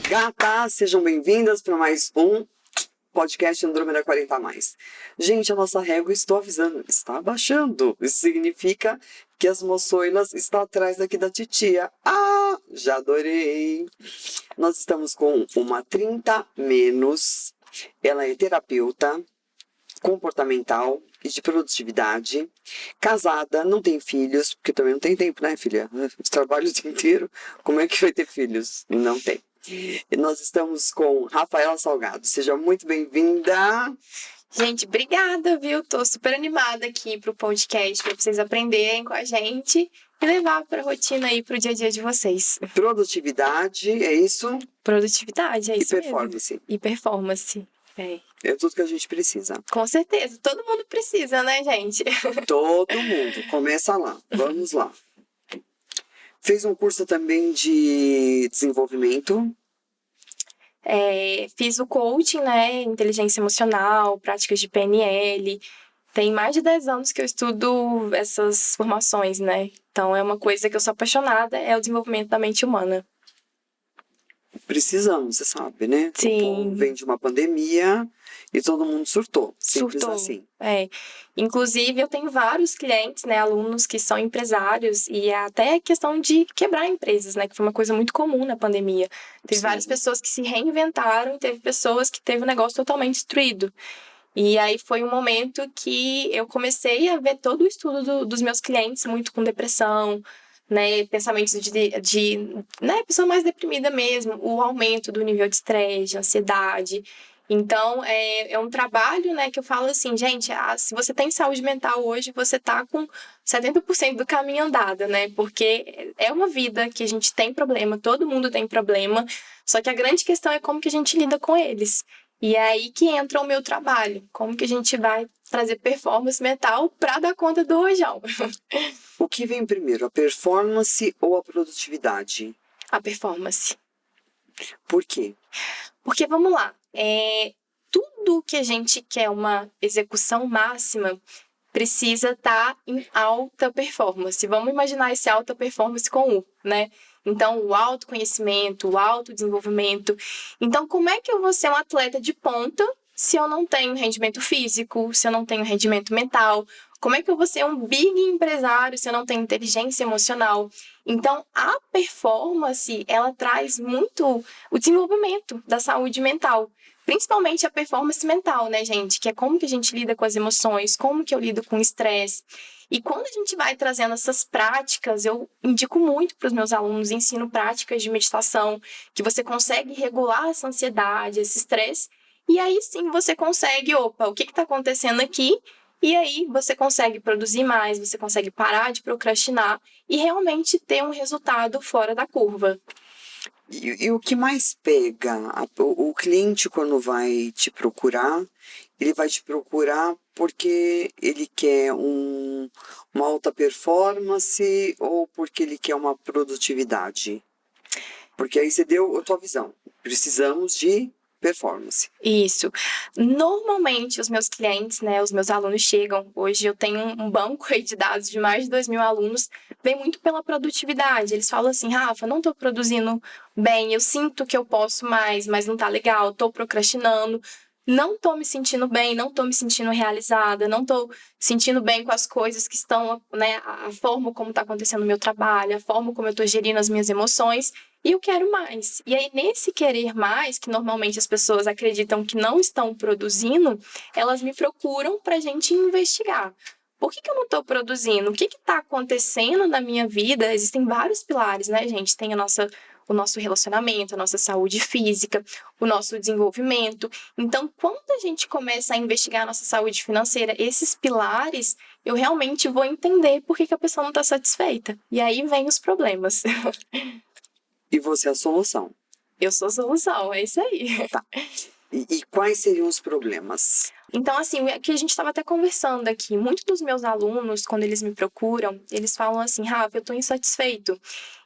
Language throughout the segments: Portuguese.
Gatas, sejam bem-vindas para mais um podcast Andrômeda 40+. Gente, a nossa régua, estou avisando, está abaixando. Isso significa que as moçoilas estão atrás daqui da titia. Ah, já adorei! Nós estamos com uma 30-. Ela é terapeuta comportamental e de produtividade, casada, não tem filhos, porque também não tem tempo, né, filha? Trabalho o dia inteiro, como é que vai ter filhos? Não tem. E nós estamos com Rafaela Salgado. Seja muito bem-vinda. Gente, obrigada, viu? Tô super animada aqui pro podcast, para vocês aprenderem com a gente e levar pra rotina aí, pro dia a dia de vocês. Produtividade, é isso? Produtividade, é isso mesmo. E performance. E performance, É tudo que a gente precisa. Com certeza, todo mundo precisa, né, gente? Todo mundo. Começa lá, vamos lá. Fez um curso também de desenvolvimento. Fiz o coaching, né, inteligência emocional, práticas de PNL. Tem mais de 10 anos que eu estudo essas formações, né? Então é uma coisa que eu sou apaixonada, é o desenvolvimento da mente humana. Precisamos, você sabe, né? Sim. O povo vem de uma pandemia e todo mundo surtou. Simples assim. Inclusive, eu tenho vários clientes, né, alunos que são empresários e até a questão de quebrar empresas, né, que foi uma coisa muito comum na pandemia. Teve várias pessoas que se reinventaram e teve pessoas que teve o negócio totalmente destruído. E aí foi um momento que eu comecei a ver todo o estudo dos meus clientes, muito com depressão, né, pensamentos né, pessoa mais deprimida mesmo, o aumento do nível de estresse, de ansiedade. Então, é um trabalho, né, que eu falo assim, gente, se você tem saúde mental hoje, você tá com 70% do caminho andado, né, porque é uma vida que a gente tem problema, todo mundo tem problema, só que a grande questão é como que a gente lida com eles. E é aí que entra o meu trabalho, como que a gente vai trazer performance mental para dar conta do rojão. O que vem primeiro, a performance ou a produtividade? A performance. Por quê? Porque, vamos lá, tudo que a gente quer uma execução máxima precisa estar em alta performance. Vamos imaginar esse alta performance com U, né? Então, o autoconhecimento, o autodesenvolvimento. Então, como é que eu vou ser um atleta de ponta se eu não tenho rendimento físico, se eu não tenho rendimento mental? Como é que eu vou ser um big empresário se eu não tenho inteligência emocional? Então, a performance, ela traz muito o desenvolvimento da saúde mental. Principalmente a performance mental, né, gente? Que é como que a gente lida com as emoções, como que eu lido com o estresse. E quando a gente vai trazendo essas práticas, eu indico muito para os meus alunos, ensino práticas de meditação, que você consegue regular essa ansiedade, esse estresse, e aí sim você consegue, o que está acontecendo aqui? E aí você consegue produzir mais, você consegue parar de procrastinar e realmente ter um resultado fora da curva. E o que mais pega? O cliente, quando vai te procurar, ele vai te procurar porque ele quer uma alta performance ou porque ele quer uma produtividade? Porque aí você deu a tua visão. Precisamos de performance. Isso. Normalmente, os meus clientes, né, os meus alunos chegam, hoje eu tenho um banco aí de dados de mais de 2.000 alunos, vem muito pela produtividade. Eles falam assim, Rafa, não estou produzindo bem, eu sinto que eu posso mais, mas não tá legal, estou procrastinando, não estou me sentindo bem, não estou me sentindo realizada, não estou sentindo bem com as coisas que estão, né, a forma como está acontecendo o meu trabalho, a forma como eu estou gerindo as minhas emoções, e eu quero mais. E aí, nesse querer mais, que normalmente as pessoas acreditam que não estão produzindo, elas me procuram para a gente investigar. Por que eu não estou produzindo? O que está acontecendo na minha vida? Existem vários pilares, né, gente? Tem o nosso relacionamento, a nossa saúde física, o nosso desenvolvimento. Então, quando a gente começa a investigar a nossa saúde financeira, esses pilares, eu realmente vou entender por que a pessoa não está satisfeita. E aí vem os problemas. E você é a solução. Eu sou a solução, é isso aí. Tá. E quais seriam os problemas? Então, assim, o que a gente estava até conversando aqui, muitos dos meus alunos, quando eles me procuram, eles falam assim, Rafa, eu estou insatisfeito.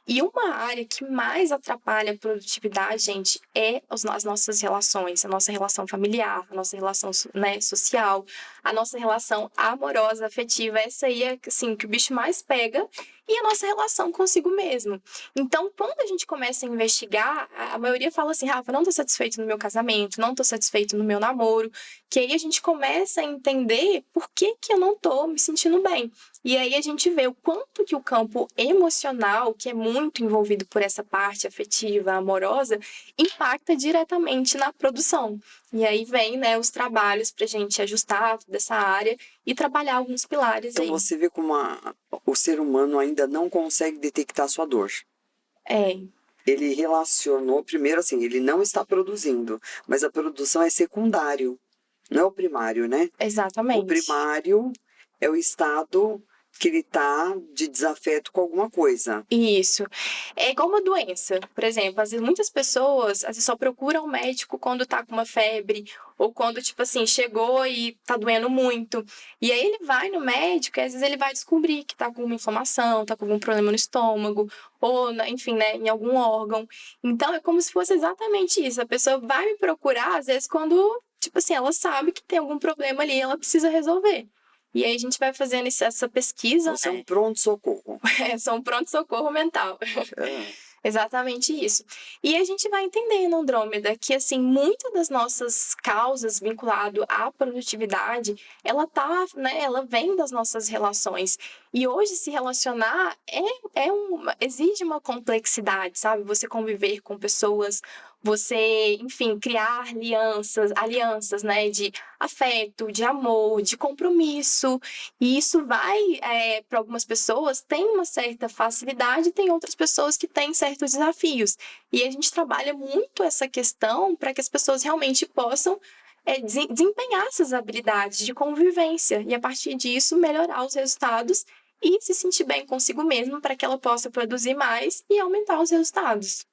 E uma área que mais atrapalha a produtividade, gente, é as nossas relações, a nossa relação familiar, a nossa relação, né, social, a nossa relação amorosa, afetiva. Essa aí é, assim, que o bicho mais pega, e a nossa relação consigo mesmo. Então, quando a gente começa a investigar, a maioria fala assim, Rafa, não estou satisfeito no meu casamento, não estou satisfeito no meu namoro, que aí a gente começa a entender por que eu não estou me sentindo bem. E aí a gente vê o quanto que o campo emocional, que é muito envolvido por essa parte afetiva, amorosa, impacta diretamente na produção. E aí vem, né, os trabalhos para a gente ajustar toda essa área e trabalhar alguns pilares Então aí. você vê como o ser humano ainda não consegue detectar sua dor. É, Ele relacionou, primeiro assim, ele não está produzindo, mas a produção é secundário, não é o primário, né? O exatamente. primário é o estado que ele está de desafeto com alguma coisa. Isso. É igual uma doença. Por exemplo, às vezes muitas pessoas só procuram um médico quando tá com uma febre, ou quando, tipo assim, chegou e tá doendo muito. E aí ele vai no médico e às vezes ele vai descobrir que tá com uma inflamação, tá com algum problema no estômago, ou, enfim, né, em algum órgão. Então é como se fosse exatamente isso. A pessoa vai me procurar, às vezes, quando, tipo assim, ela sabe que tem algum problema ali e ela precisa resolver. E aí a gente vai fazendo essa pesquisa, Você é né? um pronto-socorro. São pronto-socorro mental. É. Exatamente isso. E a gente vai entendendo, Andrômeda, que assim, muitas das nossas causas vinculado à produtividade, ela tá, né, ela vem das nossas relações. E hoje se relacionar exige uma complexidade, sabe? Você conviver com pessoas, você, enfim, criar alianças, né, de afeto, de amor, de compromisso. E isso vai, para algumas pessoas, tem uma certa facilidade, tem outras pessoas que têm certos desafios. E a gente trabalha muito essa questão para que as pessoas realmente possam desempenhar essas habilidades de convivência e, a partir disso, melhorar os resultados e se sentir bem consigo mesmo para que ela possa produzir mais e aumentar os resultados.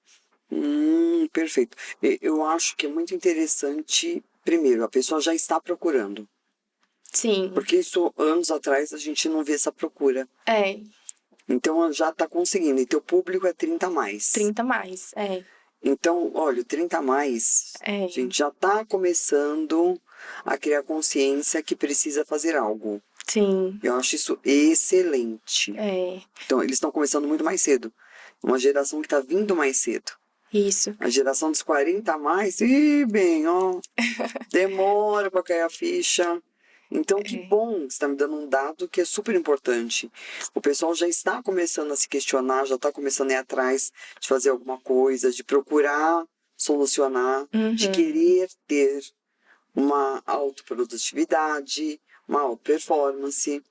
Perfeito. Eu acho que é muito interessante. Primeiro, a pessoa já está procurando. Sim. Porque isso, anos atrás, a gente não vê essa procura. É. Então, ela já está conseguindo. E teu público é 30 a mais. 30 a mais, Então, olha, o 30 a mais, a gente já está começando a criar consciência que precisa fazer algo. Sim. Eu acho isso excelente. Então, eles estão começando muito mais cedo. Uma geração que está vindo mais cedo. Isso. A geração dos 40 a mais, demora para cair a ficha. Então, que bom, você está me dando um dado que é super importante. O pessoal já está começando a se questionar, já está começando a ir atrás de fazer alguma coisa, de procurar solucionar, de querer ter uma autoprodutividade, uma auto-performance.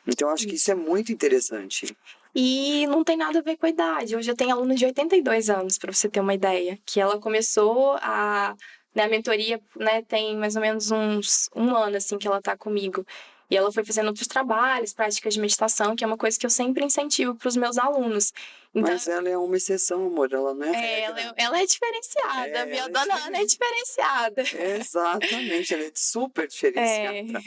Então, eu acho que isso é muito interessante. E não tem nada a ver com a idade. Hoje eu tenho aluna de 82 anos, para você ter uma ideia. Que ela começou a mentoria, né, tem mais ou menos um ano, assim, que ela tá comigo. E ela foi fazendo outros trabalhos, práticas de meditação, que é uma coisa que eu sempre incentivo para os meus alunos. Então, mas ela é uma exceção, amor, ela não é regra. Ela é diferenciada, a minha dona Ana é diferenciada. Exatamente, ela é super diferenciada.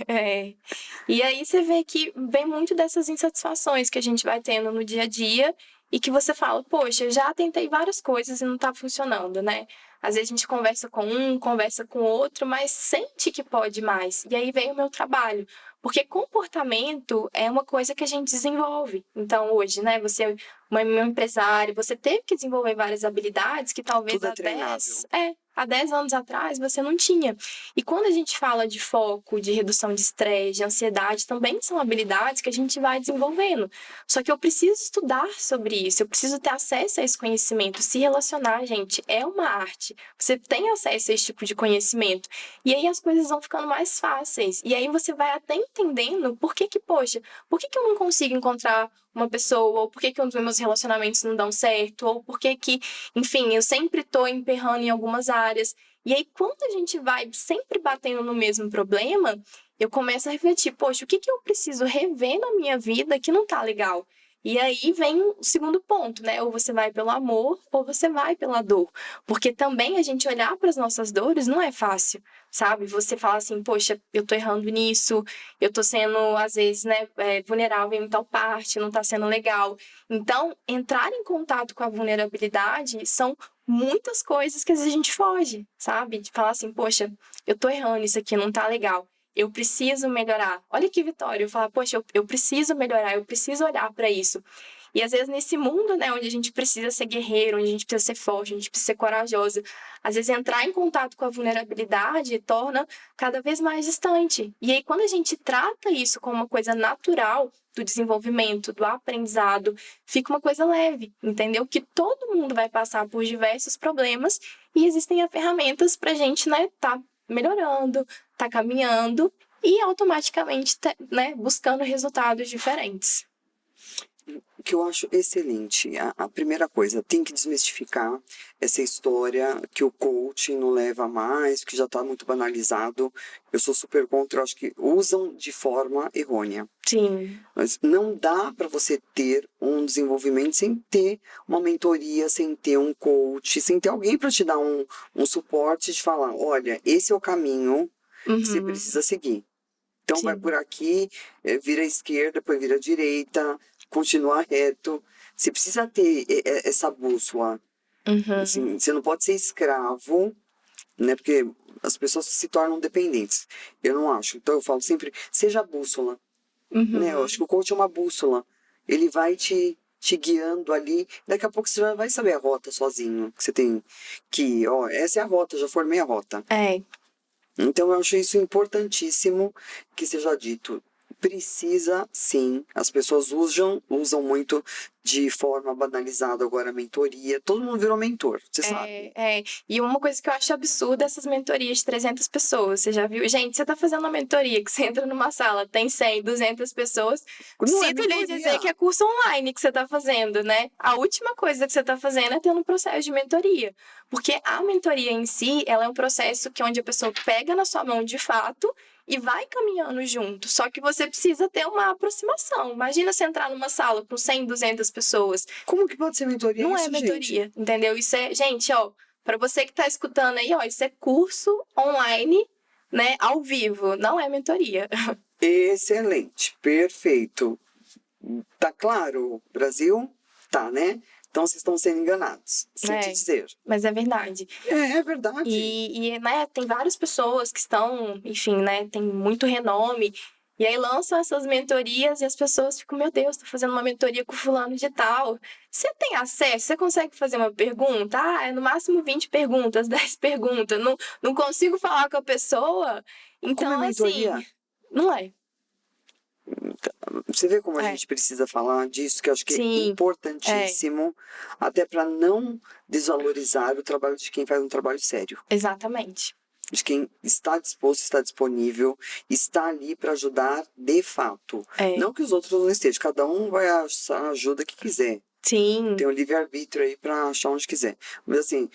E aí você vê que vem muito dessas insatisfações que a gente vai tendo no dia a dia e que você fala, poxa, eu já tentei várias coisas e não tá funcionando, né? Às vezes a gente conversa com um, conversa com outro, mas sente que pode mais. E aí vem o meu trabalho. Porque comportamento é uma coisa que a gente desenvolve. Então, hoje, né, você é um empresário, você teve que desenvolver várias habilidades que talvez há 10 anos atrás você não tinha. E quando a gente fala de foco, de redução de estresse, de ansiedade, também são habilidades que a gente vai desenvolvendo. Só que eu preciso estudar sobre isso, eu preciso ter acesso a esse conhecimento. Se relacionar, gente, é uma arte. Você tem acesso a esse tipo de conhecimento. E aí as coisas vão ficando mais fáceis. E aí você vai até entendendo por que eu não consigo encontrar uma pessoa, ou por que os meus relacionamentos não dão certo, ou por que, enfim, eu sempre tô emperrando em algumas áreas. E aí, quando a gente vai sempre batendo no mesmo problema, eu começo a refletir, poxa, o que eu preciso rever na minha vida que não tá legal? E aí vem o segundo ponto, né? Ou você vai pelo amor, ou você vai pela dor. Porque também a gente olhar para as nossas dores não é fácil, sabe? Você fala assim, poxa, eu tô errando nisso, eu tô sendo, às vezes, né, vulnerável em tal parte, não tá sendo legal. Então, entrar em contato com a vulnerabilidade são muitas coisas que às vezes a gente foge, sabe? De falar assim, poxa, eu tô errando, isso aqui não tá legal. Eu preciso melhorar. Olha que vitória. Eu falo, poxa, eu preciso melhorar, eu preciso olhar para isso. E às vezes nesse mundo, né, onde a gente precisa ser guerreiro, onde a gente precisa ser forte, onde a gente precisa ser corajoso, às vezes entrar em contato com a vulnerabilidade torna cada vez mais distante. E aí quando a gente trata isso como uma coisa natural do desenvolvimento, do aprendizado, fica uma coisa leve, entendeu? Que todo mundo vai passar por diversos problemas e existem ferramentas para a gente, né, tá melhorando, tá caminhando e automaticamente, né, buscando resultados diferentes. O que eu acho excelente, a primeira coisa, tem que desmistificar essa história que o coaching não leva a mais, que já está muito banalizado. Eu sou super contra, eu acho que usam de forma errônea. Sim. Mas não dá para você ter um desenvolvimento sem ter uma mentoria, sem ter um coach, sem ter alguém para te dar um suporte de falar, olha, esse é o caminho que você precisa seguir. Então, vai por aqui, vira à esquerda, depois vira à direita, continua reto. Você precisa ter essa bússola. Assim, você não pode ser escravo, né? Porque as pessoas se tornam dependentes. Eu não acho. Então, eu falo sempre, seja a bússola. Né? Eu acho que o coach é uma bússola. Ele vai te guiando ali. Daqui a pouco você já vai saber a rota sozinho. Que você tem que, ó, essa é a rota, já formei a rota. Então, eu acho isso importantíssimo que seja dito. Precisa, sim. As pessoas usam muito de forma banalizada agora a mentoria. Todo mundo virou mentor, você sabe. E uma coisa que eu acho absurda é essas mentorias de 300 pessoas. Você já viu? Gente, você tá fazendo uma mentoria que você entra numa sala, tem 100, 200 pessoas. Sinto lhe dizer que é curso online que você tá fazendo, né? A última coisa que você tá fazendo é tendo um processo de mentoria. Porque a mentoria em si, ela é um processo onde a pessoa pega na sua mão de fato e vai caminhando junto. Só que você precisa ter uma aproximação. Imagina você entrar numa sala com 100, 200 pessoas. Como que pode ser mentoria? Não isso, é mentoria, gente? entendeu? Isso é, gente, ó, para você que tá escutando aí, ó, isso é curso online, né, ao vivo, não é mentoria. Excelente, perfeito. Tá claro, Brasil? Tá, né? Então vocês estão sendo enganados, sinto dizer. Mas é verdade. É verdade. E né, tem várias pessoas que estão, enfim, né, tem muito renome. E aí lançam essas mentorias e as pessoas ficam, meu Deus, tô fazendo uma mentoria com fulano de tal. Você tem acesso? Você consegue fazer uma pergunta? É no máximo 20 perguntas, 10 perguntas. Não consigo falar com a pessoa. Então, como é mentoria? assim, não é. Você vê como a gente precisa falar disso, que eu acho que é importantíssimo, até para não desvalorizar o trabalho de quem faz um trabalho sério. Exatamente. De quem está disposto, está disponível, está ali para ajudar de fato. Não que os outros não estejam, cada um vai achar a ajuda que quiser. Sim. Tem o livre-arbítrio aí para achar onde quiser. Mas assim,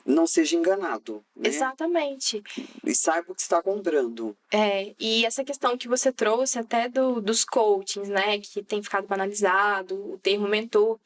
não seja enganado, né? Exatamente. E saiba o que está comprando. E essa questão que você trouxe até dos coachings, né, que tem ficado banalizado, o termo mentor,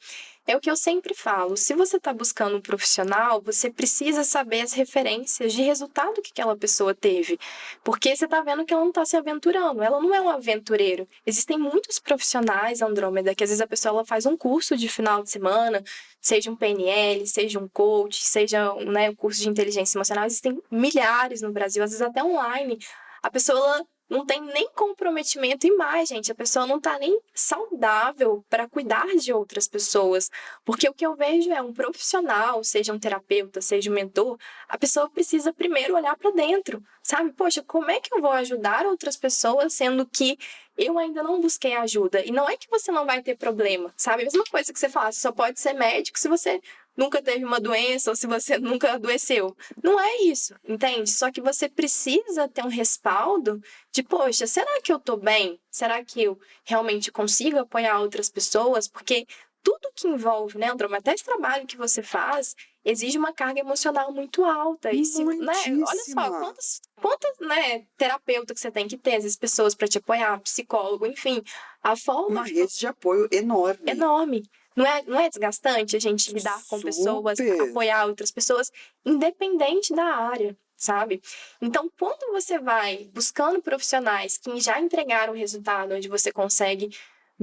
é o que eu sempre falo. Se você está buscando um profissional, você precisa saber as referências de resultado que aquela pessoa teve. Porque você está vendo que ela não está se aventurando, ela não é um aventureiro. Existem muitos profissionais, Andrômeda, que às vezes a pessoa ela faz um curso de final de semana, seja um PNL, seja um coach, seja um curso de inteligência emocional. Existem milhares no Brasil, às vezes até online. A pessoa não tem nem comprometimento e mais, gente. A pessoa não tá nem saudável para cuidar de outras pessoas. Porque o que eu vejo é um profissional, seja um terapeuta, seja um mentor, a pessoa precisa primeiro olhar para dentro, sabe? Poxa, como é que eu vou ajudar outras pessoas sendo que eu ainda não busquei ajuda? E não é que você não vai ter problema, sabe? A mesma coisa que você fala, você só pode ser médico se você nunca teve uma doença ou se você nunca adoeceu. Não é isso, entende? Só que você precisa ter um respaldo de, poxa, será que eu tô bem? Será que eu realmente consigo apoiar outras pessoas? Porque tudo que envolve, né, Andrômeda, até esse trabalho que você faz, exige uma carga emocional muito alta. E se, né, olha só, quanto, né, terapeuta que você tem que ter, às vezes pessoas para te apoiar, psicólogo, enfim, a forma Uma rede de apoio enorme. enorme. Não é desgastante a gente lidar com pessoas, Super. apoiar outras pessoas, independente da área, sabe? Então, quando você vai buscando profissionais que já entregaram resultado, onde você consegue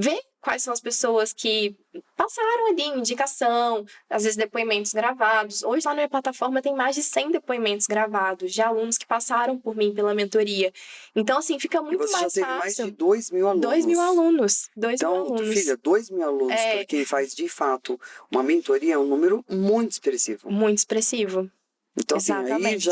ver quais são as pessoas que passaram ali indicação, às vezes depoimentos gravados. Hoje lá na minha plataforma tem mais de 100 depoimentos gravados de alunos que passaram por mim pela mentoria. Então, assim, fica E muito você já mais teve mais de fácil. 2.000 alunos. 2.000 alunos. 2.000 Então, alunos. filha, 2.000 alunos para quem faz de fato uma mentoria é um número muito expressivo. Muito expressivo. Então, assim, aí Exatamente.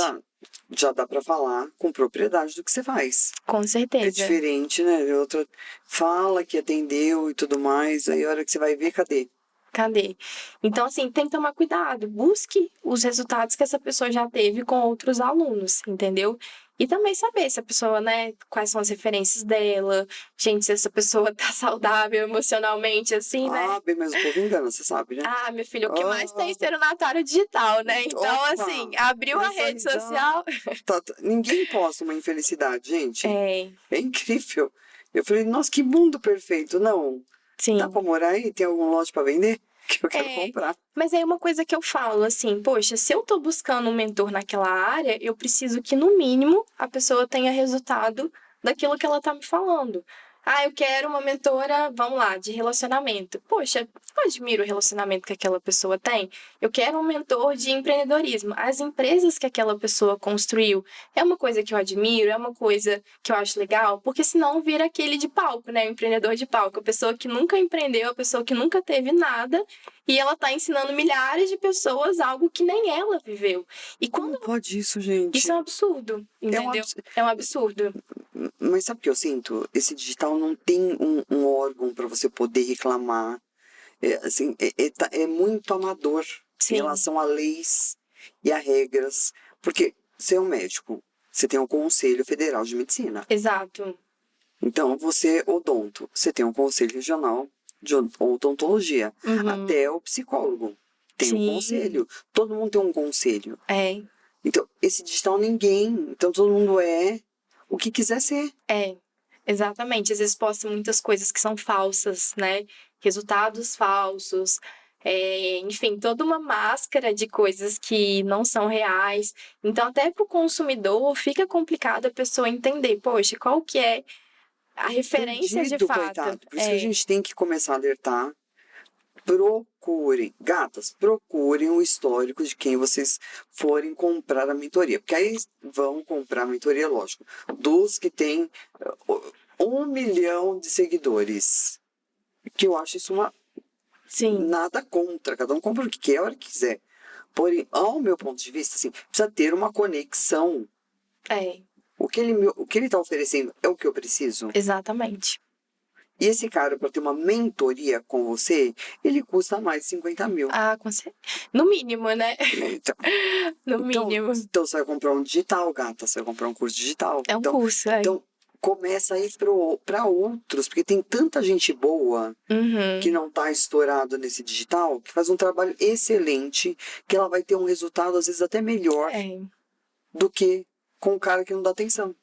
já dá para falar com propriedade do que você faz. Com É certeza. diferente, né? Outra fala que atendeu e tudo mais, aí a hora que você vai ver, cadê? Cadê? Então, assim, tem que tomar cuidado. Busque os resultados que essa pessoa já teve com outros alunos, entendeu? E também saber se a pessoa, né, quais são as referências dela. Gente, se essa pessoa tá saudável emocionalmente, assim, né? Ah, bem, mas o povo engana, você sabe, né? Ah, meu filho, o que mais tem Ah, estelionatário digital, né? Então, opa, assim, abriu a essa rede já- social. Ninguém posta uma infelicidade, gente. É, É incrível. Eu falei, nossa, que mundo perfeito. Não, sim. dá pra morar aí? Tem algum lote pra vender? Que eu quero É. comprar. Mas aí uma coisa que eu falo, assim, poxa, se eu tô buscando um mentor naquela área, eu preciso que, no mínimo, a pessoa tenha resultado daquilo que ela tá me falando. Ah, eu quero uma mentora, vamos lá, de relacionamento. Poxa, eu admiro o relacionamento que aquela pessoa tem. Eu quero um mentor de empreendedorismo. As empresas que aquela pessoa construiu é uma coisa que eu admiro, é uma coisa que eu acho legal, porque senão vira aquele de palco, né? O empreendedor de palco, a pessoa que nunca empreendeu, a pessoa que nunca teve nada, e ela tá ensinando milhares de pessoas algo que nem ela viveu. E Como quando pode isso, gente? isso é um absurdo, entendeu? É um absurdo. Mas sabe o que eu sinto? Esse digital não tem um órgão para você poder reclamar. Assim, é muito amador Sim. em relação a leis e a regras. Porque você é um médico, você tem um Conselho Federal de Medicina. Exato. Então, você é odonto, você tem um Conselho Regional de Odontologia. Uhum. Até o psicólogo tem um Sim. conselho. Todo mundo tem um conselho. É, Então, esse digital ninguém. Então, todo mundo é o que quiser ser. exatamente. Às vezes postam muitas coisas que são falsas, né? Resultados falsos. Enfim, toda uma máscara de coisas que não são reais. Então, até para o consumidor, fica complicado a pessoa entender, poxa, qual que é a referência de Perdido, fato. coitado. Por isso que a gente tem que começar a alertar. Procurem, gatas, procurem o histórico de quem vocês forem comprar a mentoria. Porque aí vão comprar a mentoria, lógico, dos que têm 1 milhão de seguidores. Que eu acho isso Sim, nada contra. Cada um compra o que quer, a hora que quiser. Porém, ao meu ponto de vista, assim, precisa ter uma conexão. O que ele está oferecendo é o que eu preciso. exatamente. E esse cara, para ter uma mentoria com você, ele custa mais de 50 mil. Ah, no mínimo, né? Então, No mínimo. Então você vai comprar um digital, gata. Você vai comprar um curso digital. É um curso, é. Então, começa a ir para outros. Porque tem tanta gente boa Uhum. que não está estourado nesse digital, que faz um trabalho excelente, que ela vai ter um resultado, às vezes, até melhor do que com o cara que não dá atenção.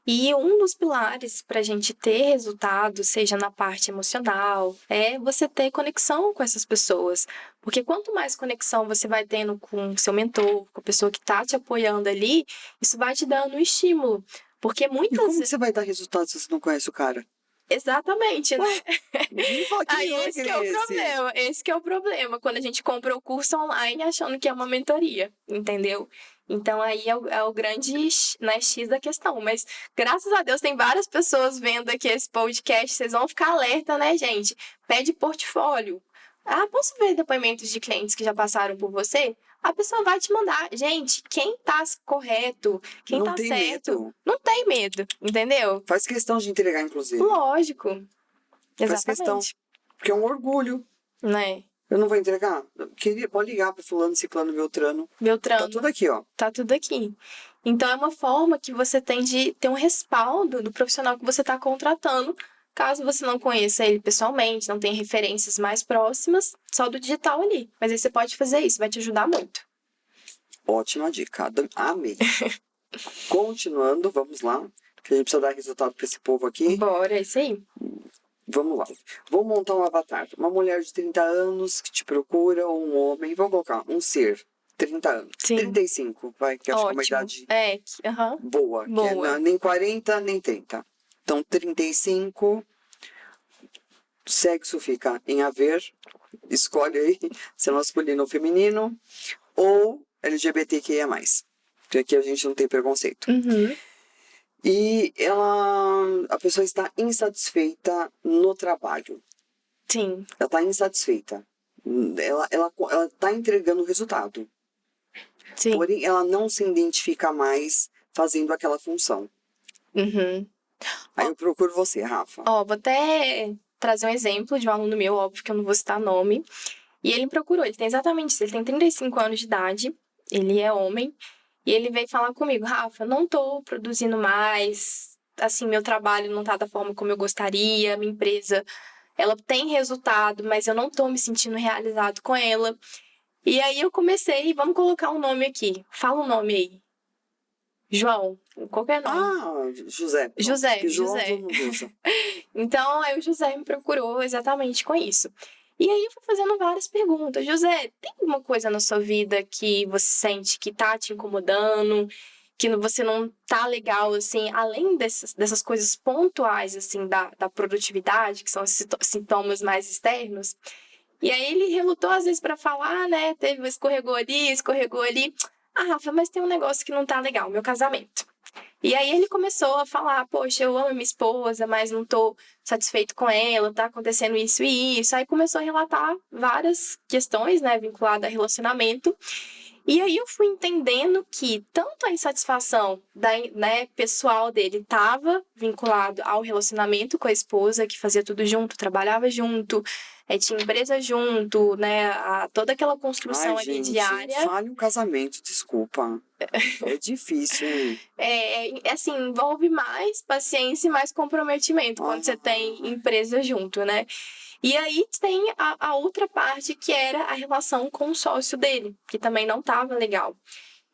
E um dos pilares para a gente ter resultado, seja na parte emocional, é você ter conexão com essas pessoas. Porque quanto mais conexão você vai tendo com o seu mentor, com a pessoa que está te apoiando ali, isso vai te dando um estímulo. Porque E muitas como que você vai dar resultado se você não conhece o cara? Exatamente, né? Me fala que Aí milagre esse que é o problema. Esse que é o problema. Quando a gente compra o curso online achando que é uma mentoria, entendeu? Então aí é o grande, né, X da questão. Mas graças a Deus tem várias pessoas vendo aqui esse podcast. Vocês vão ficar alerta, né, gente? Pede portfólio. Ah, posso ver depoimentos de clientes que já passaram por você? A pessoa vai te mandar. Gente, quem tá correto, quem Não tá tem certo, medo. não tem medo, entendeu? Faz questão de entregar, inclusive. Lógico. Faz questão. Exatamente. Porque é um orgulho. Né? Eu não vou entregar? Pode ligar para fulano, ciclano, Beltrano. Tá tudo aqui, ó. Tá tudo aqui. Então, é uma forma que você tem de ter um respaldo do profissional que você está contratando. Caso você não conheça ele pessoalmente, não tenha referências mais próximas, só do digital ali. Mas aí você pode fazer isso, vai te ajudar muito. Ótima dica. Amei. Continuando, vamos lá. Que a gente precisa dar resultado para esse povo aqui. Bora, é isso aí. Vamos lá. Vou montar um avatar. Uma mulher de 30 anos que te procura, ou um homem. Vamos colocar um ser. 30 anos. Sim. 35, vai, que acho que é uma Ótimo. idade Aham. boa. Que Boa. nem 40, nem 30. Então, 35. Sexo fica em haver. Escolhe aí se é masculino ou feminino. Ou LGBTQIA+. Porque aqui a gente não tem preconceito. Uhum. E a pessoa está insatisfeita no trabalho. Sim. Ela está insatisfeita. Ela está entregando o resultado. Sim. Porém, ela não se identifica mais fazendo aquela função. Uhum. Aí eu procuro você, Rafa. Vou até trazer um exemplo de um aluno meu, óbvio que eu não vou citar nome. E ele me procurou, ele tem exatamente isso, ele tem 35 anos de idade, ele é homem, e ele veio falar comigo, Rafa, não tô produzindo mais, assim, meu trabalho não tá da forma como eu gostaria, minha empresa, ela tem resultado, mas eu não tô me sentindo realizado com ela. E aí eu comecei, vamos colocar um nome aqui, fala um nome aí. João, qualquer nome. José. José, Que João José. todo mundo usa. Então, aí o José me procurou exatamente com isso. E aí eu fui fazendo várias perguntas. José, tem alguma coisa na sua vida que você sente que tá te incomodando, que você não tá legal, assim, além dessas coisas pontuais, assim, da produtividade, que são os sintomas mais externos? E aí ele relutou às vezes para falar, né? Escorregou ali, escorregou ali. Ah, Rafa, mas tem um negócio que não tá legal, meu casamento. E aí ele começou a falar, poxa, eu amo minha esposa, mas não tô satisfeito com ela, tá acontecendo isso e isso. Aí começou a relatar várias questões, né, vinculadas a relacionamento. E aí eu fui entendendo que tanto a insatisfação pessoal dele estava vinculado ao relacionamento com a esposa, que fazia tudo junto, trabalhava junto, tinha empresa junto, né? Toda aquela construção ali gente, diária. fale um casamento, desculpa. É difícil, hein? Assim, envolve mais paciência e mais comprometimento quando você tem empresa junto, né? E aí tem a outra parte, que era a relação com o sócio dele, que também não estava legal.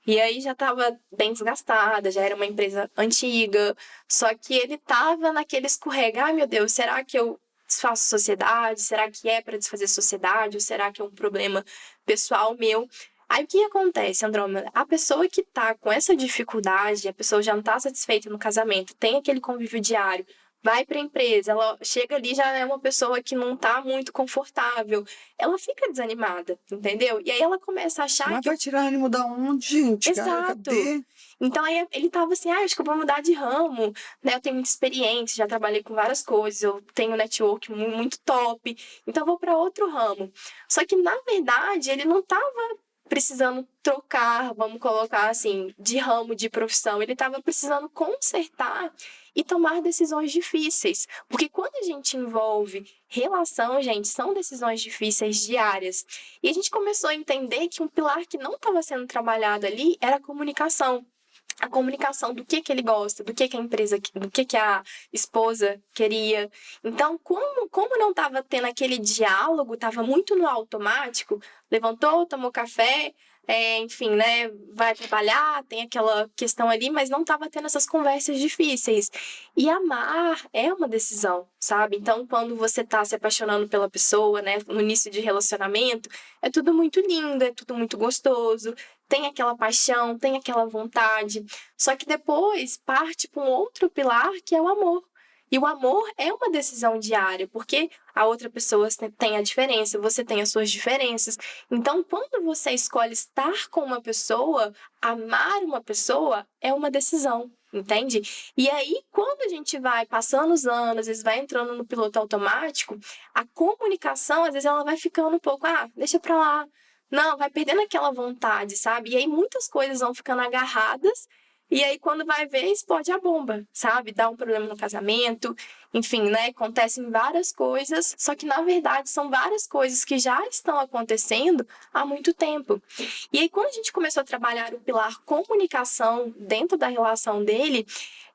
E aí já estava bem desgastada, já era uma empresa antiga, só que ele estava naquele escorrega, ai meu Deus, será que eu desfaço sociedade? Será que é para desfazer sociedade? Ou será que é um problema pessoal meu? Aí o que acontece, Andrômeda? A pessoa que tá com essa dificuldade, a pessoa já não tá satisfeita no casamento, tem aquele convívio diário, vai para a empresa, ela chega ali, já é uma pessoa que não tá muito confortável, ela fica desanimada, entendeu? E aí ela começa a achar Mas que... vai tirar ânimo da onde, gente? Exato. Cadê? Então aí ele tava assim, acho que eu vou mudar de ramo, né? Eu tenho muita experiência, já trabalhei com várias coisas, eu tenho um network muito top, então eu vou para outro ramo. Só que na verdade ele não tava precisando trocar, vamos colocar assim, de ramo, de profissão, ele estava precisando consertar e tomar decisões difíceis. Porque quando a gente envolve relação, gente, são decisões difíceis diárias. E a gente começou a entender que um pilar que não estava sendo trabalhado ali era a comunicação. A comunicação do que ele gosta, do que a empresa, do que a esposa queria. Então, como não estava tendo aquele diálogo, estava muito no automático, levantou, tomou café, enfim, né, vai trabalhar, tem aquela questão ali, mas não estava tendo essas conversas difíceis. E amar é uma decisão, sabe? Então, quando você está se apaixonando pela pessoa, né, no início de relacionamento, é tudo muito lindo, é tudo muito gostoso, tem aquela paixão, tem aquela vontade, só que depois parte para um outro pilar, que é o amor. E o amor é uma decisão diária, porque a outra pessoa tem a diferença, você tem as suas diferenças. Então, quando você escolhe estar com uma pessoa, amar uma pessoa, é uma decisão, entende? E aí, quando a gente vai passando os anos, às vezes vai entrando no piloto automático, a comunicação, às vezes ela vai ficando um pouco, deixa pra lá. Não, vai perdendo aquela vontade, sabe? E aí muitas coisas vão ficando agarradas, e aí quando vai ver, explode a bomba, sabe? Dá um problema no casamento, enfim, né? Acontecem várias coisas, só que na verdade são várias coisas que já estão acontecendo há muito tempo. E aí quando a gente começou a trabalhar o pilar comunicação dentro da relação dele,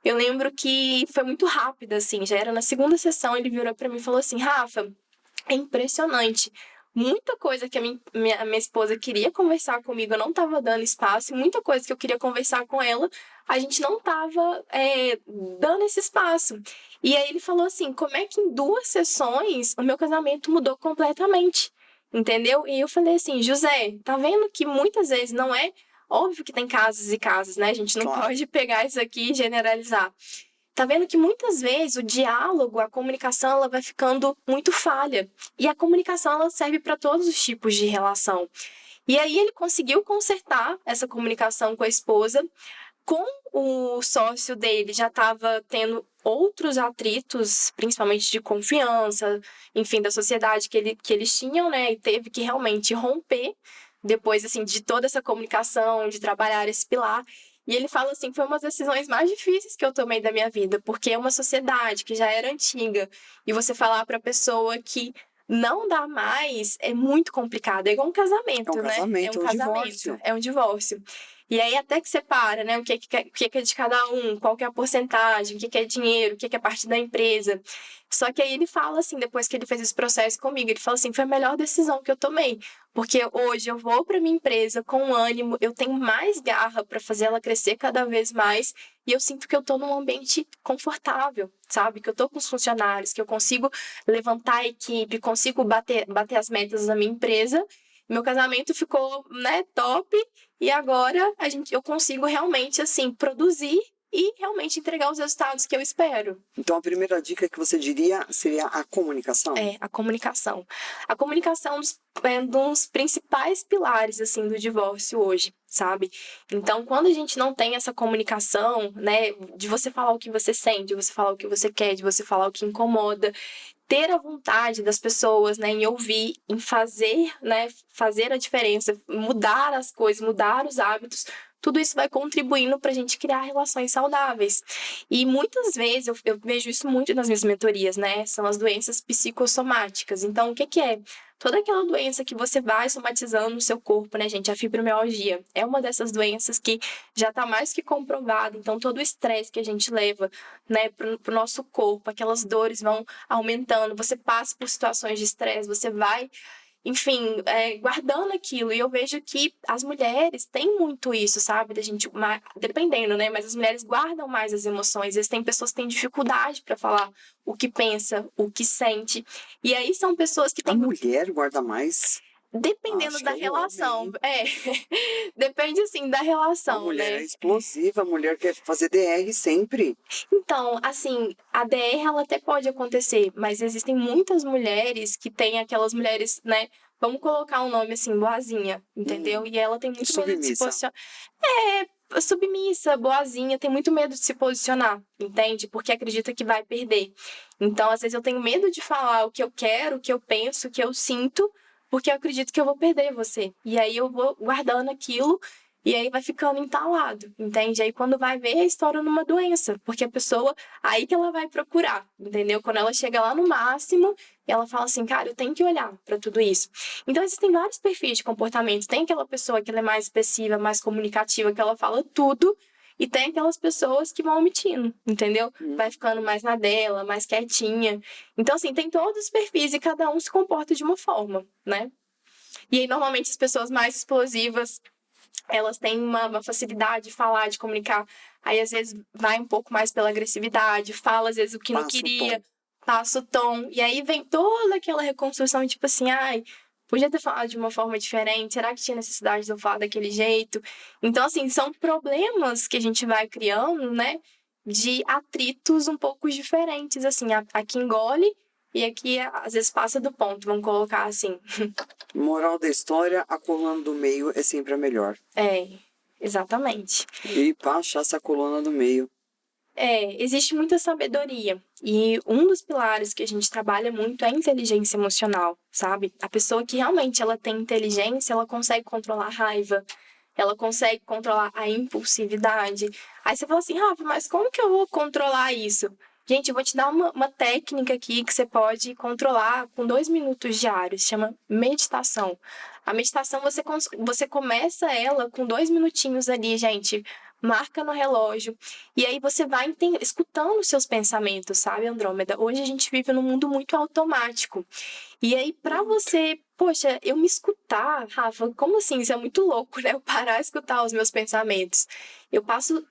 eu lembro que foi muito rápido, assim, já era na segunda sessão, ele virou para mim e falou assim, Rafa, é impressionante. muita coisa que a minha esposa queria conversar comigo, eu não estava dando espaço, e muita coisa que eu queria conversar com ela, a gente não estava dando esse espaço. E aí ele falou assim, como é que em 2 sessões o meu casamento mudou completamente? Entendeu? E eu falei assim, José, tá vendo que muitas vezes não é... Óbvio que tem casos e casos, né? A gente não pode pegar isso aqui e generalizar. Tá vendo que muitas vezes o diálogo, a comunicação, ela vai ficando muito falha. E a comunicação, ela serve para todos os tipos de relação. E aí ele conseguiu consertar essa comunicação com a esposa. Com o sócio dele, já estava tendo outros atritos, principalmente de confiança, enfim, da sociedade que eles tinham, né? E teve que realmente romper depois, assim, de toda essa comunicação, de trabalhar esse pilar. E ele fala assim, foi uma das decisões mais difíceis que eu tomei da minha vida, porque é uma sociedade que já era antiga, e você falar para a pessoa que não dá mais é muito complicado. É igual um casamento, né? É um divórcio. É um divórcio. E aí até que separa, né? O que é de cada um, qual que é a porcentagem, o que é dinheiro, o que é parte da empresa. Só que aí ele fala assim, depois que ele fez esse processo comigo, ele fala assim, foi a melhor decisão que eu tomei. Porque hoje eu vou para minha empresa com ânimo, eu tenho mais garra para fazer ela crescer cada vez mais, e eu sinto que eu estou num ambiente confortável, sabe? Que eu estou com os funcionários, que eu consigo levantar a equipe, consigo bater as metas da minha empresa. Meu casamento ficou, né, top, e agora eu consigo realmente, assim, produzir e realmente entregar os resultados que eu espero. Então, a primeira dica que você diria seria a comunicação? A comunicação. A comunicação é um dos principais pilares, assim, do divórcio hoje, sabe? Então, quando a gente não tem essa comunicação, né, de você falar o que você sente, de você falar o que você quer, de você falar o que incomoda, ter a vontade das pessoas, né, em ouvir, em fazer, né, fazer a diferença, mudar as coisas, mudar os hábitos, tudo isso vai contribuindo para a gente criar relações saudáveis. E muitas vezes, eu vejo isso muito nas minhas mentorias, né, são as doenças psicossomáticas. Então, o que é? Toda aquela doença que você vai somatizando no seu corpo, né, gente? A fibromialgia é uma dessas doenças que já está mais que comprovada. Então, todo o estresse que a gente leva, né, pro nosso corpo, aquelas dores vão aumentando. Você passa por situações de estresse, você vai, enfim, guardando aquilo. E eu vejo que as mulheres têm muito isso, sabe? Da gente, dependendo, né? Mas as mulheres guardam mais as emoções. Às vezes tem pessoas que têm dificuldade para falar o que pensa, o que sente. E aí são pessoas que têm... A mulher guarda mais? Dependendo da relação. Depende, assim, da relação, a mulher, né? É explosiva, a mulher quer fazer DR sempre. Então, assim, a DR, ela até pode acontecer, mas existem muitas mulheres que têm aquelas mulheres, né? Vamos colocar um nome assim, boazinha, entendeu? E ela tem muito medo de se posicionar. Submissa, boazinha, tem muito medo de se posicionar, entende? Porque acredita que vai perder. Então, às vezes, eu tenho medo de falar o que eu quero, o que eu penso, o que eu sinto, porque eu acredito que eu vou perder você. E aí eu vou guardando aquilo e aí vai ficando entalado, entende? Aí quando vai ver, estoura numa doença, porque a pessoa, aí que ela vai procurar, entendeu? Quando ela chega lá no máximo, ela fala assim, cara, eu tenho que olhar para tudo isso. Então existem vários perfis de comportamento. Tem aquela pessoa que ela é mais expressiva, mais comunicativa, que ela fala tudo, e tem aquelas pessoas que vão omitindo, entendeu? Vai ficando mais na dela, mais quietinha. Então, assim, tem todos os perfis e cada um se comporta de uma forma, né? E aí, normalmente, as pessoas mais explosivas, elas têm uma facilidade de falar, de comunicar. Aí, às vezes, vai um pouco mais pela agressividade, fala, às vezes, o que não queria, passa o tom. E aí vem toda aquela reconstrução, tipo assim, ai, podia ter falado de uma forma diferente, será que tinha necessidade de eu falar daquele jeito? Então, assim, são problemas que a gente vai criando, né, de atritos um pouco diferentes, assim, aqui engole e aqui, às vezes, passa do ponto, vamos colocar assim. Moral da história, a coluna do meio é sempre a melhor. Exatamente. E pra achar essa coluna do meio. Existe muita sabedoria. E um dos pilares que a gente trabalha muito é a inteligência emocional, sabe? A pessoa que realmente ela tem inteligência, ela consegue controlar a raiva, ela consegue controlar a impulsividade. Aí você fala assim, Rafa, mas como que eu vou controlar isso? Gente, eu vou te dar uma técnica aqui que você pode controlar com 2 minutos diários, chama meditação. A meditação, você começa ela com 2 minutinhos ali, gente, marca no relógio, e aí você vai escutando os seus pensamentos, sabe, Andrômeda? Hoje a gente vive num mundo muito automático, e aí para você poxa, eu me escutar, Rafa, como assim? Isso é muito louco, né? Eu parar de escutar os meus pensamentos.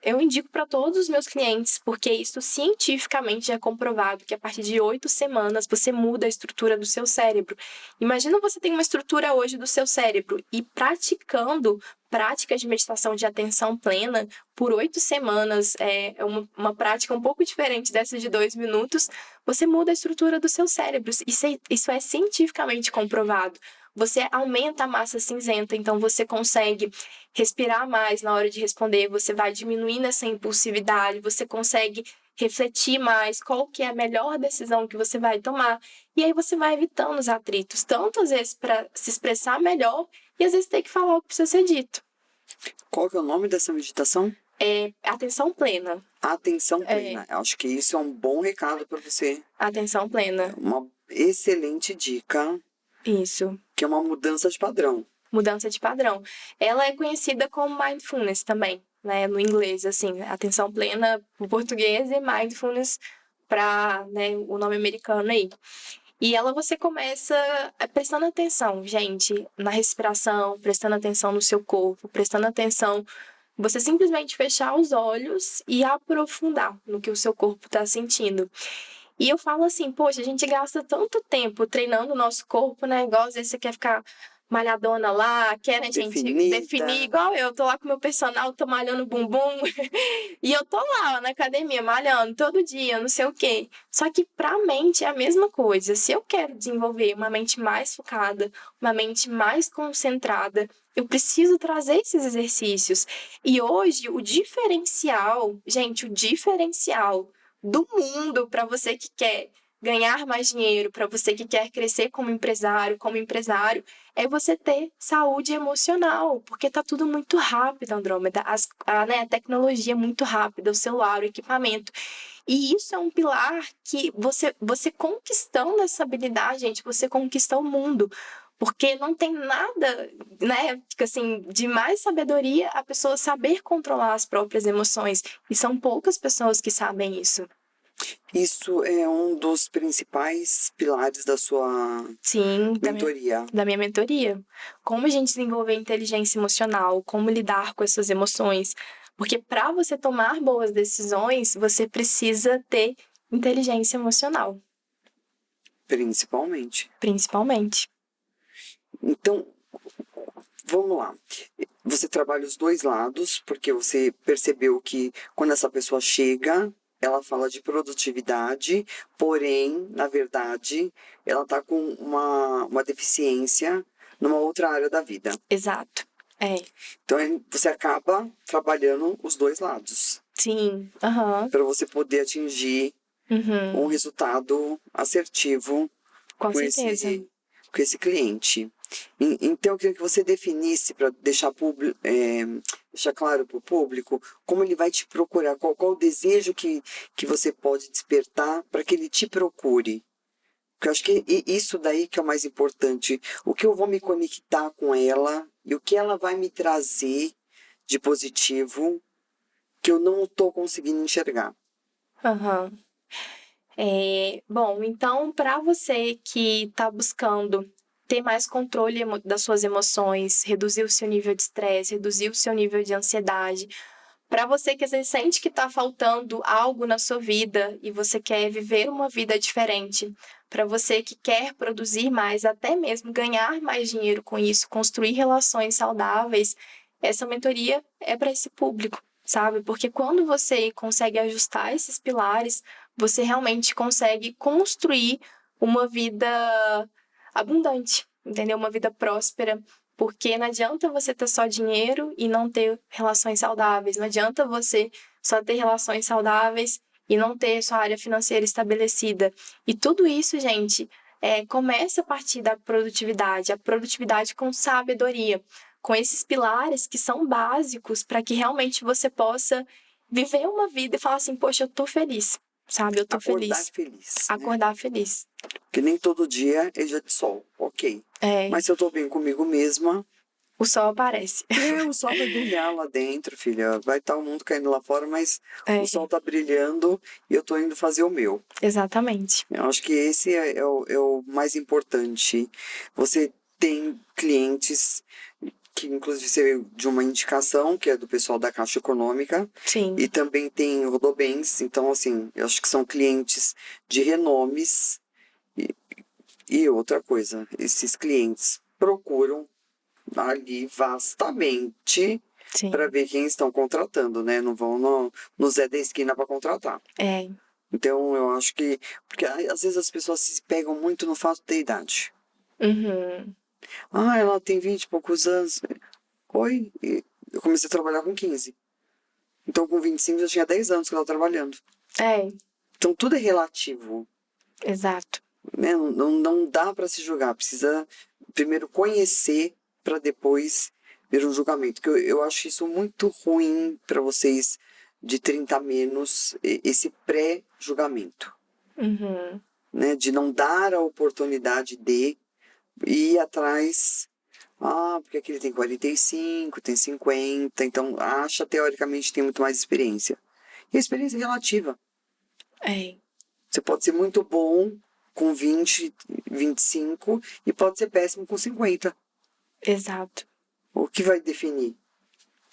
Eu indico para todos os meus clientes, porque isso cientificamente é comprovado que a partir de 8 semanas você muda a estrutura do seu cérebro. Imagina você tem uma estrutura hoje do seu cérebro e praticando práticas de meditação de atenção plena por 8 semanas, é uma prática um pouco diferente dessa de 2 minutos, você muda a estrutura do seu cérebro. Isso é cientificamente comprovado. Você aumenta a massa cinzenta, então você consegue respirar mais na hora de responder, você vai diminuindo essa impulsividade, você consegue refletir mais qual que é a melhor decisão que você vai tomar. E aí você vai evitando os atritos, tanto às vezes para se expressar melhor e às vezes ter que falar o que precisa ser dito. Qual que é o nome dessa meditação? Atenção plena. Atenção plena. Eu acho que isso é um bom recado para você. Atenção plena. Uma excelente dica. Isso. Que é uma mudança de padrão. Mudança de padrão. Ela é conhecida como mindfulness também, né? No inglês, assim, atenção plena no português e mindfulness para, né, o nome americano aí. E ela você começa prestando atenção, gente, na respiração, prestando atenção no seu corpo, prestando atenção. Você simplesmente fechar os olhos e aprofundar no que o seu corpo está sentindo. E eu falo assim, poxa, a gente gasta tanto tempo treinando o nosso corpo, né? Igual às vezes você quer ficar malhadona lá, quer, né, gente, definir. Igual eu tô lá com o meu personal, tô malhando bumbum. E eu tô lá na academia, malhando todo dia, não sei o quê. Só que pra mente é a mesma coisa. Se eu quero desenvolver uma mente mais focada, uma mente mais concentrada, eu preciso trazer esses exercícios. E hoje, o diferencial, gente, o diferencial do mundo para você que quer ganhar mais dinheiro, para você que quer crescer como empresário, é você ter saúde emocional, porque tá tudo muito rápido, Andrômeda. A tecnologia é muito rápida, o celular, o equipamento. E isso é um pilar que você conquistando essa habilidade, gente, você conquista o mundo. Porque não tem nada, né, assim, de mais sabedoria a pessoa saber controlar as próprias emoções. E são poucas pessoas que sabem isso. Isso é um dos principais pilares da sua mentoria. Da minha mentoria. Como a gente desenvolver inteligência emocional, como lidar com essas emoções. Porque para você tomar boas decisões, você precisa ter inteligência emocional. Principalmente. Então, vamos lá. Você trabalha os dois lados, porque você percebeu que quando essa pessoa chega, ela fala de produtividade, porém, na verdade, ela está com uma deficiência numa outra área da vida. Exato. Então, você acaba trabalhando os dois lados. Sim. Para você poder atingir um resultado assertivo com esse cliente. Então, eu queria que você definisse, para deixar claro para o público, como ele vai te procurar, qual o desejo que você pode despertar para que ele te procure. Porque eu acho que isso daí que é o mais importante. O que eu vou me conectar com ela e o que ela vai me trazer de positivo que eu não estou conseguindo enxergar. Bom, então, para você que está buscando ter mais controle das suas emoções, reduzir o seu nível de estresse, reduzir o seu nível de ansiedade, para você que às vezes sente que está faltando algo na sua vida e você quer viver uma vida diferente, para você que quer produzir mais, até mesmo ganhar mais dinheiro com isso, construir relações saudáveis, essa mentoria é para esse público, sabe? Porque quando você consegue ajustar esses pilares, você realmente consegue construir uma vida abundante, entendeu? Uma vida próspera, porque não adianta você ter só dinheiro e não ter relações saudáveis, não adianta você só ter relações saudáveis e não ter sua área financeira estabelecida. E tudo isso, gente, começa a partir da produtividade, a produtividade com sabedoria, com esses pilares que são básicos para que realmente você possa viver uma vida e falar assim, poxa, eu tô feliz. Sabe, eu tô feliz. Acordar feliz. Porque nem todo dia é dia de sol, ok. Mas se eu tô bem comigo mesma... O sol aparece. O sol vai brilhar lá dentro, filha. Vai estar o mundo caindo lá fora, mas o sol tá brilhando e eu tô indo fazer o meu. Exatamente. Eu acho que esse é o mais importante. Você tem clientes que inclusive veio de uma indicação, que é do pessoal da Caixa Econômica, Sim. e também tem Rodobens, então assim, eu acho que são clientes de renomes. E outra coisa, esses clientes procuram ali vastamente Sim. para ver quem estão contratando, né? Não vão no Zé da Esquina para contratar. É. Então eu acho que. Porque às vezes as pessoas se pegam muito no fato da idade. Uhum. Ah, ela tem 20 e poucos anos. Oi, eu comecei a trabalhar com 15. Então com 25 já tinha 10 anos que eu estava trabalhando. É, Então tudo é relativo. exato. Né? Não dá para se julgar. Precisa primeiro conhecer para depois ver um julgamento. Que eu acho isso muito ruim para vocês de 30 a menos, esse pré-julgamento. Uhum. Né? De não dar a oportunidade de ir atrás. Ah, porque aquele tem 45, tem 50, então acha teoricamente tem muito mais experiência. E a experiência é relativa. É, Você pode ser muito bom com 20, 25 e pode ser péssimo com 50. exato. O que vai definir?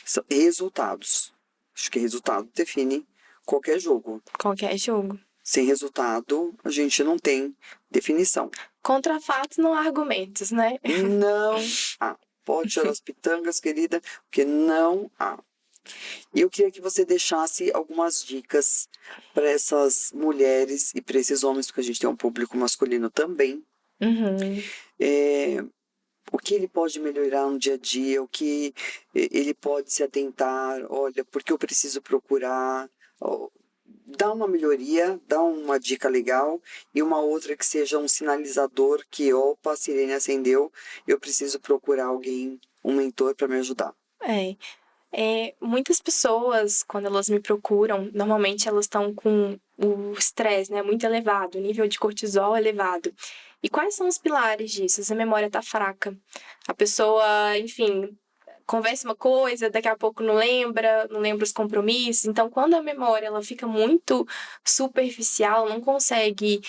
São resultados. Acho que resultado define qualquer jogo. Qualquer jogo. Sem resultado, a gente não tem definição. Contra fatos não há argumentos, né? Não há. Pode tirar as pitangas, querida, porque não há. E eu queria que você deixasse algumas dicas para essas mulheres e para esses homens, porque a gente tem um público masculino também. Uhum. O que ele pode melhorar no dia a dia, o que ele pode se atentar, olha, porque eu preciso procurar, dá uma melhoria, dá uma dica legal e uma outra que seja um sinalizador que, opa, a sirene acendeu, eu preciso procurar alguém, um mentor para me ajudar. Muitas pessoas, quando elas me procuram, normalmente elas estão com o estresse, né, muito elevado, o nível de cortisol elevado. E quais são os pilares disso? Se a memória tá fraca, a pessoa, enfim, conversa uma coisa, daqui a pouco não lembra os compromissos. Então, quando a memória ela fica muito superficial, não consegue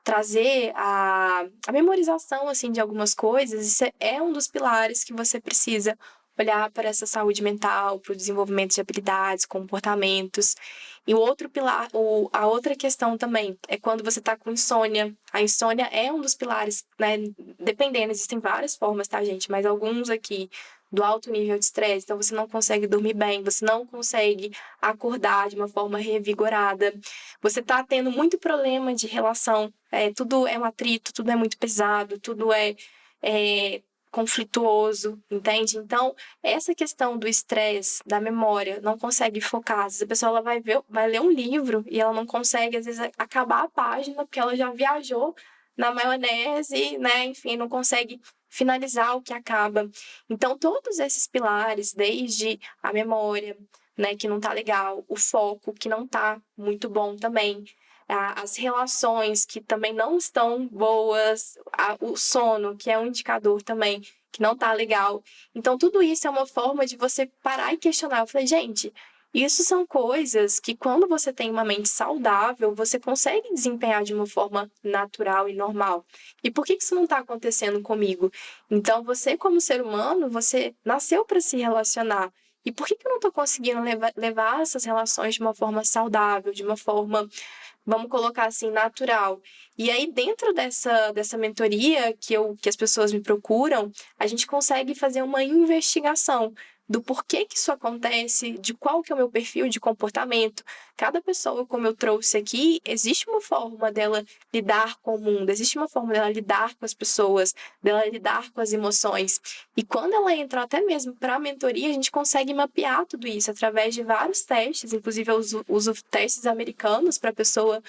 trazer a memorização assim de algumas coisas, isso é um dos pilares que você precisa olhar para essa saúde mental, para o desenvolvimento de habilidades, comportamentos. E o outro pilar, a outra questão também é quando você está com insônia. A insônia é um dos pilares, né? Dependendo, existem várias formas, tá, gente? Mas alguns aqui do alto nível de estresse, então você não consegue dormir bem, você não consegue acordar de uma forma revigorada, você está tendo muito problema de relação, tudo é um atrito, tudo é muito pesado, tudo é conflituoso, entende? Então, essa questão do estresse, da memória, não consegue focar. Às vezes a pessoa ela vai ler um livro e ela não consegue, às vezes, acabar a página porque ela já viajou na maionese, né? Enfim, não consegue finalizar o que acaba. Então, todos esses pilares, desde a memória, né, que não tá legal, o foco, que não tá muito bom também, as relações que também não estão boas, o sono, que é um indicador também que não tá legal. Então, tudo isso é uma forma de você parar e questionar. Eu falei, gente, isso são coisas que quando você tem uma mente saudável, você consegue desempenhar de uma forma natural e normal. E por que isso não está acontecendo comigo? Então, você como ser humano, você nasceu para se relacionar. E por que eu não estou conseguindo levar essas relações de uma forma saudável, de uma forma, vamos colocar assim, natural? E aí, dentro dessa mentoria que as pessoas me procuram, a gente consegue fazer uma investigação do porquê que isso acontece, de qual que é o meu perfil de comportamento. Cada pessoa, como eu trouxe aqui, existe uma forma dela lidar com o mundo, existe uma forma dela lidar com as pessoas, dela lidar com as emoções. E quando ela entra até mesmo para a mentoria, a gente consegue mapear tudo isso através de vários testes, inclusive eu uso testes americanos para a pessoa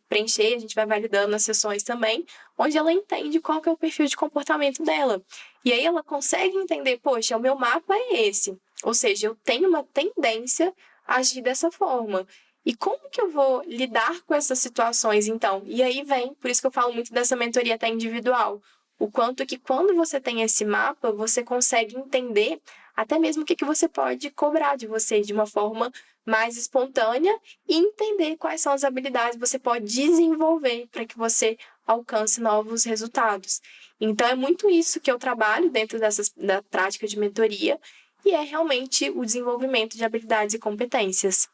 preencher, a gente vai validando nas sessões também, onde ela entende qual que é o perfil de comportamento dela. E aí ela consegue entender, poxa, o meu mapa é esse. Ou seja, eu tenho uma tendência a agir dessa forma. E como que eu vou lidar com essas situações, então? E aí vem, por isso que eu falo muito dessa mentoria até individual. O quanto que quando você tem esse mapa, você consegue entender até mesmo o que você pode cobrar de você de uma forma mais espontânea e entender quais são as habilidades que você pode desenvolver para que você alcance novos resultados. Então, é muito isso que eu trabalho dentro da prática de mentoria, e é realmente o desenvolvimento de habilidades e competências.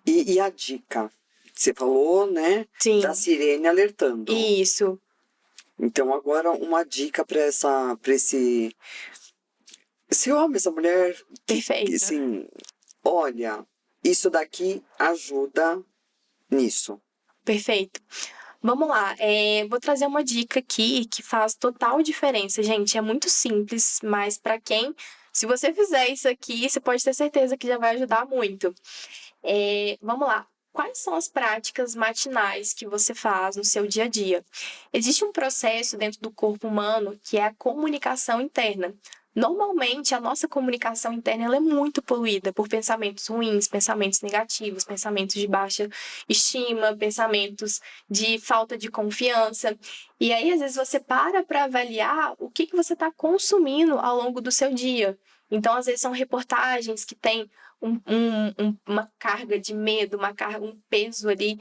E a dica? Você falou, né, Sim. da sirene alertando. Isso. Então, agora uma dica para esse homem, essa mulher. Perfeito. Que, assim, olha, isso daqui ajuda nisso. Perfeito. Vamos lá, vou trazer uma dica aqui que faz total diferença, gente. É muito simples, mas se você fizer isso aqui, você pode ter certeza que já vai ajudar muito. Vamos lá. Quais são as práticas matinais que você faz no seu dia a dia? Existe um processo dentro do corpo humano que é a comunicação interna. Normalmente, a nossa comunicação interna ela é muito poluída por pensamentos ruins, pensamentos negativos, pensamentos de baixa estima, pensamentos de falta de confiança. E aí, às vezes, você para avaliar o que você está consumindo ao longo do seu dia. Então, às vezes, são reportagens que têm uma carga de medo, um peso ali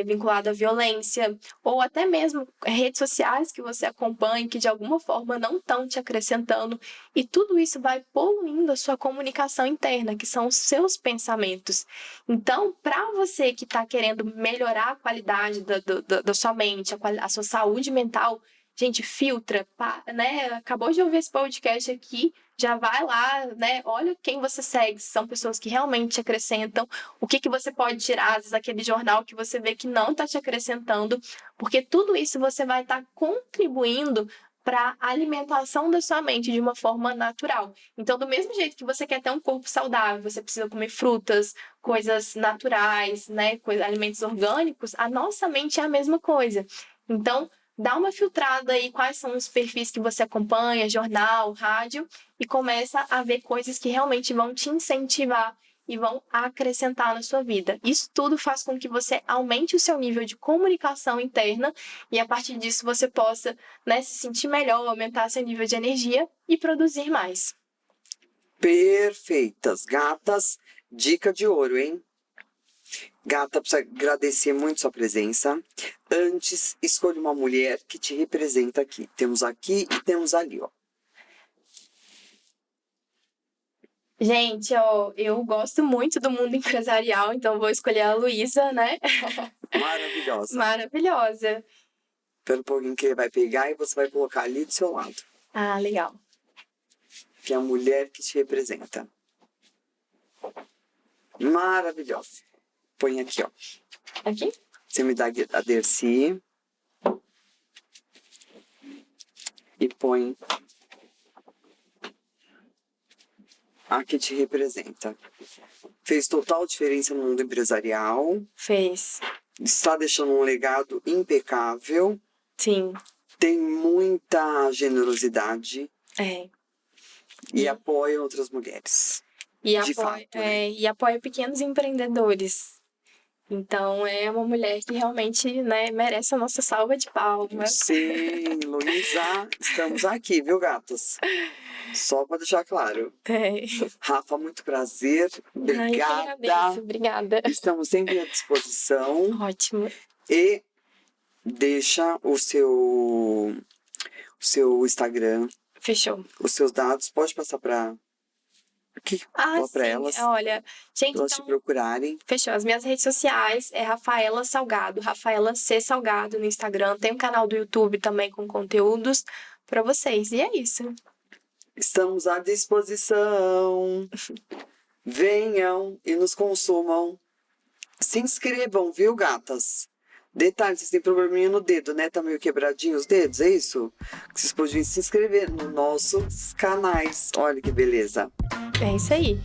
vinculado à violência, ou até mesmo redes sociais que você acompanha que de alguma forma não estão te acrescentando, e tudo isso vai poluindo a sua comunicação interna, que são os seus pensamentos. Para você que está querendo melhorar a qualidade da sua mente, a sua saúde mental, gente, filtra, né? Acabou de ouvir esse podcast aqui, já vai lá, né? Olha quem você segue, se são pessoas que realmente te acrescentam, o que você pode tirar, às vezes, daquele jornal que você vê que não está te acrescentando, porque tudo isso você vai estar contribuindo para a alimentação da sua mente de uma forma natural. Então, do mesmo jeito que você quer ter um corpo saudável, você precisa comer frutas, coisas naturais, né? Alimentos orgânicos, a nossa mente é a mesma coisa. Então, dá uma filtrada aí quais são os perfis que você acompanha, jornal, rádio, e começa a ver coisas que realmente vão te incentivar e vão acrescentar na sua vida. Isso tudo faz com que você aumente o seu nível de comunicação interna e a partir disso você possa, né, se sentir melhor, aumentar seu nível de energia e produzir mais. Perfeitas, gatas, dica de ouro, hein? Gata, precisa agradecer muito sua presença. Antes, escolha uma mulher que te representa aqui. Temos aqui e temos ali, ó. Gente, eu gosto muito do mundo empresarial, então vou escolher a Luísa, né? Maravilhosa. Maravilhosa. Pelo pouquinho que ele vai pegar e você vai colocar ali do seu lado. Ah, legal. Que é a mulher que te representa. Maravilhosa. Põe aqui, ó. Aqui? Você me dá a Dercy. E põe a que te representa. Fez total diferença no mundo empresarial. Fez. Está deixando um legado impecável. Sim. Tem muita generosidade. E apoia outras mulheres. E apoia pequenos empreendedores. Então, é uma mulher que realmente, né, merece a nossa salva de palmas. Sim, Luísa, estamos aqui, viu, gatas? Só para deixar claro. Rafa, muito prazer. Obrigada. Obrigada. Estamos sempre à disposição. Ótimo. E deixa o seu Instagram. Fechou. Os seus dados, pode passar para elas. Olha, gente, elas te procurarem. Fechou. As minhas redes sociais é Rafaela Salgado, Rafaela C. Salgado no Instagram. Tem um canal do YouTube também com conteúdos para vocês. E é isso. Estamos à disposição. Venham e nos consumam. Se inscrevam, viu, gatas? Detalhe, vocês têm probleminha no dedo, né? Tá meio quebradinho os dedos, é isso? Vocês podem se inscrever nos nossos canais. Olha que beleza. É isso aí.